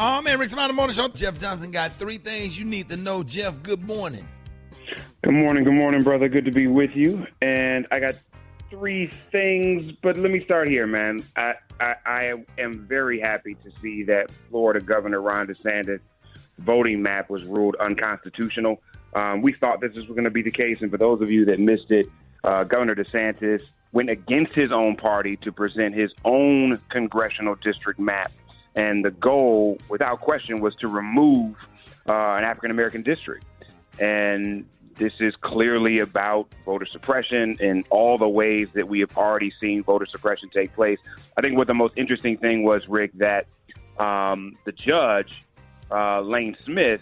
Oh, man, Rick Smiley Morning Show. Jeff Johnson got three things you need to know. Jeff, good morning. Good morning, brother. Good to be with you. And I got three things, but let me start here, man. I am very happy to see that Florida Governor Ron DeSantis voting map was ruled unconstitutional. We thought this was going to be the case, and for those of you that missed it, Governor DeSantis went against his own party to present his own congressional district map. And the goal, without question, was to remove an African-American district. And this is clearly about voter suppression in all the ways that we have already seen voter suppression take place. I think what the most interesting thing was, Rick, that the judge, Lane Smith,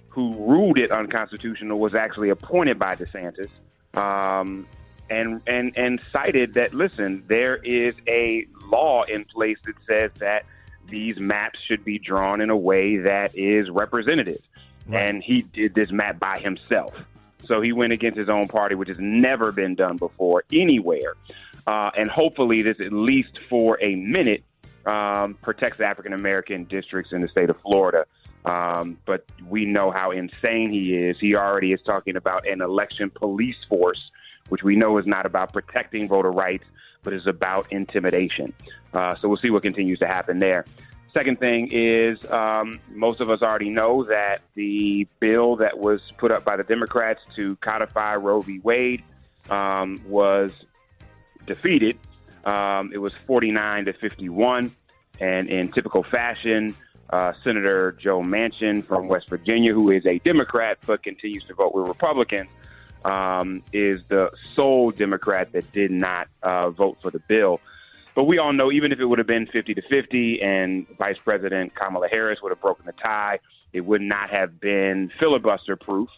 who ruled it unconstitutional, was actually appointed by DeSantis and cited that, listen, there is a law in place that says that these maps should be drawn in a way that is representative. Right. And he did this map by himself. So he went against his own party, which has never been done before anywhere. And hopefully this, at least for a minute, protects African-American districts in the state of Florida. But we know how insane he is. He already is talking about an election police force, which we know is not about protecting voter rights, but is about intimidation. So we'll see what continues to happen there. Second thing is, most of us already know that the bill that was put up by the Democrats to codify Roe v. Wade was defeated. It was 49-51. And in typical fashion, Senator Joe Manchin from West Virginia, who is a Democrat but continues to vote with Republicans, is the sole Democrat that did not vote for the bill. But we all know, even if it would have been 50-50 and Vice President Kamala Harris would have broken the tie, it would not have been filibuster proof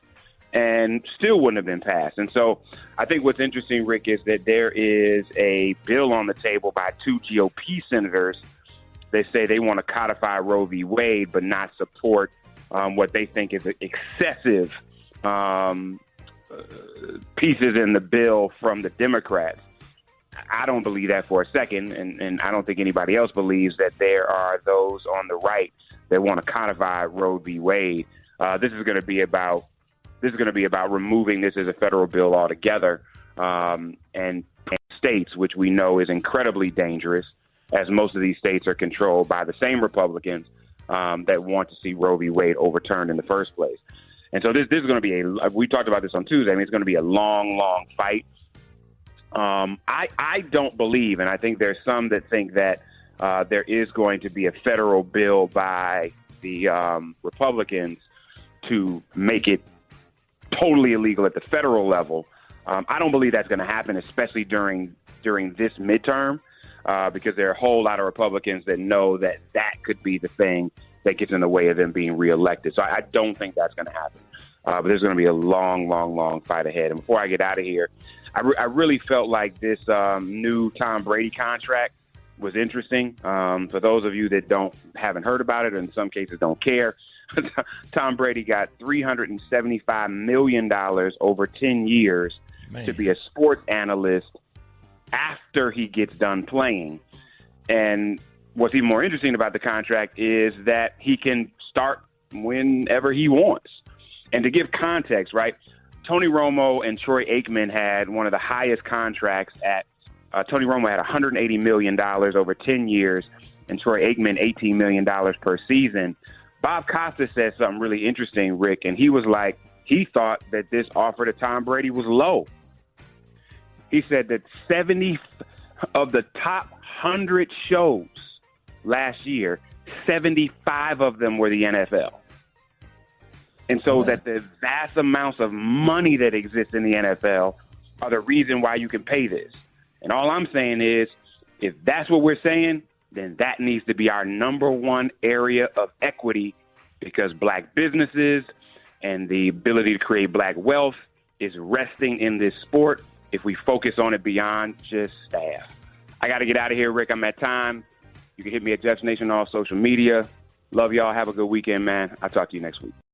and still wouldn't have been passed. And so I think what's interesting, Rick, is that there is a bill on the table by two GOP senators. They say they want to codify Roe v. Wade, but not support what they think is excessive pieces in the bill from the Democrats. I don't believe that for a second, and I don't think anybody else believes that there are those on the right that want to codify Roe v. Wade. This is going to be about removing this as a federal bill altogether, and states, which we know is incredibly dangerous, as most of these states are controlled by the same Republicans that want to see Roe v. Wade overturned in the first place. And so this is going to be we talked about this on Tuesday. I mean, it's going to be a long, long fight. I don't believe, and I think there's some that think that there is going to be a federal bill by the Republicans to make it totally illegal at the federal level. I don't believe that's going to happen, especially during this midterm, because there are a whole lot of Republicans that know that that could be the thing that gets in the way of them being reelected. So I don't think that's going to happen. But there's going to be a long, long, long fight ahead. And before I get out of here, I really felt like this new Tom Brady contract was interesting. For those of you that haven't heard about it, or in some cases don't care, Tom Brady got $375 million over 10 years to be a sports analyst after he gets done playing. And what's even more interesting about the contract is that he can start whenever he wants. And to give context, right, Tony Romo and Troy Aikman had one of the highest contracts Tony Romo had $180 million over 10 years, and Troy Aikman $18 million per season. Bob Costas said something really interesting, Rick, and he was like, he thought that this offer to Tom Brady was low. He said that 70 of the top 100 shows last year, 75 of them were the NFL. And so that the vast amounts of money that exists in the NFL are the reason why you can pay this. And all I'm saying is, if that's what we're saying, then that needs to be our number one area of equity, because black businesses and the ability to create black wealth is resting in this sport if we focus on it beyond just staff. I got to get out of here, Rick. I'm at time. You can hit me at Jeffs Nation on all social media. Love y'all. Have a good weekend, man. I'll talk to you next week.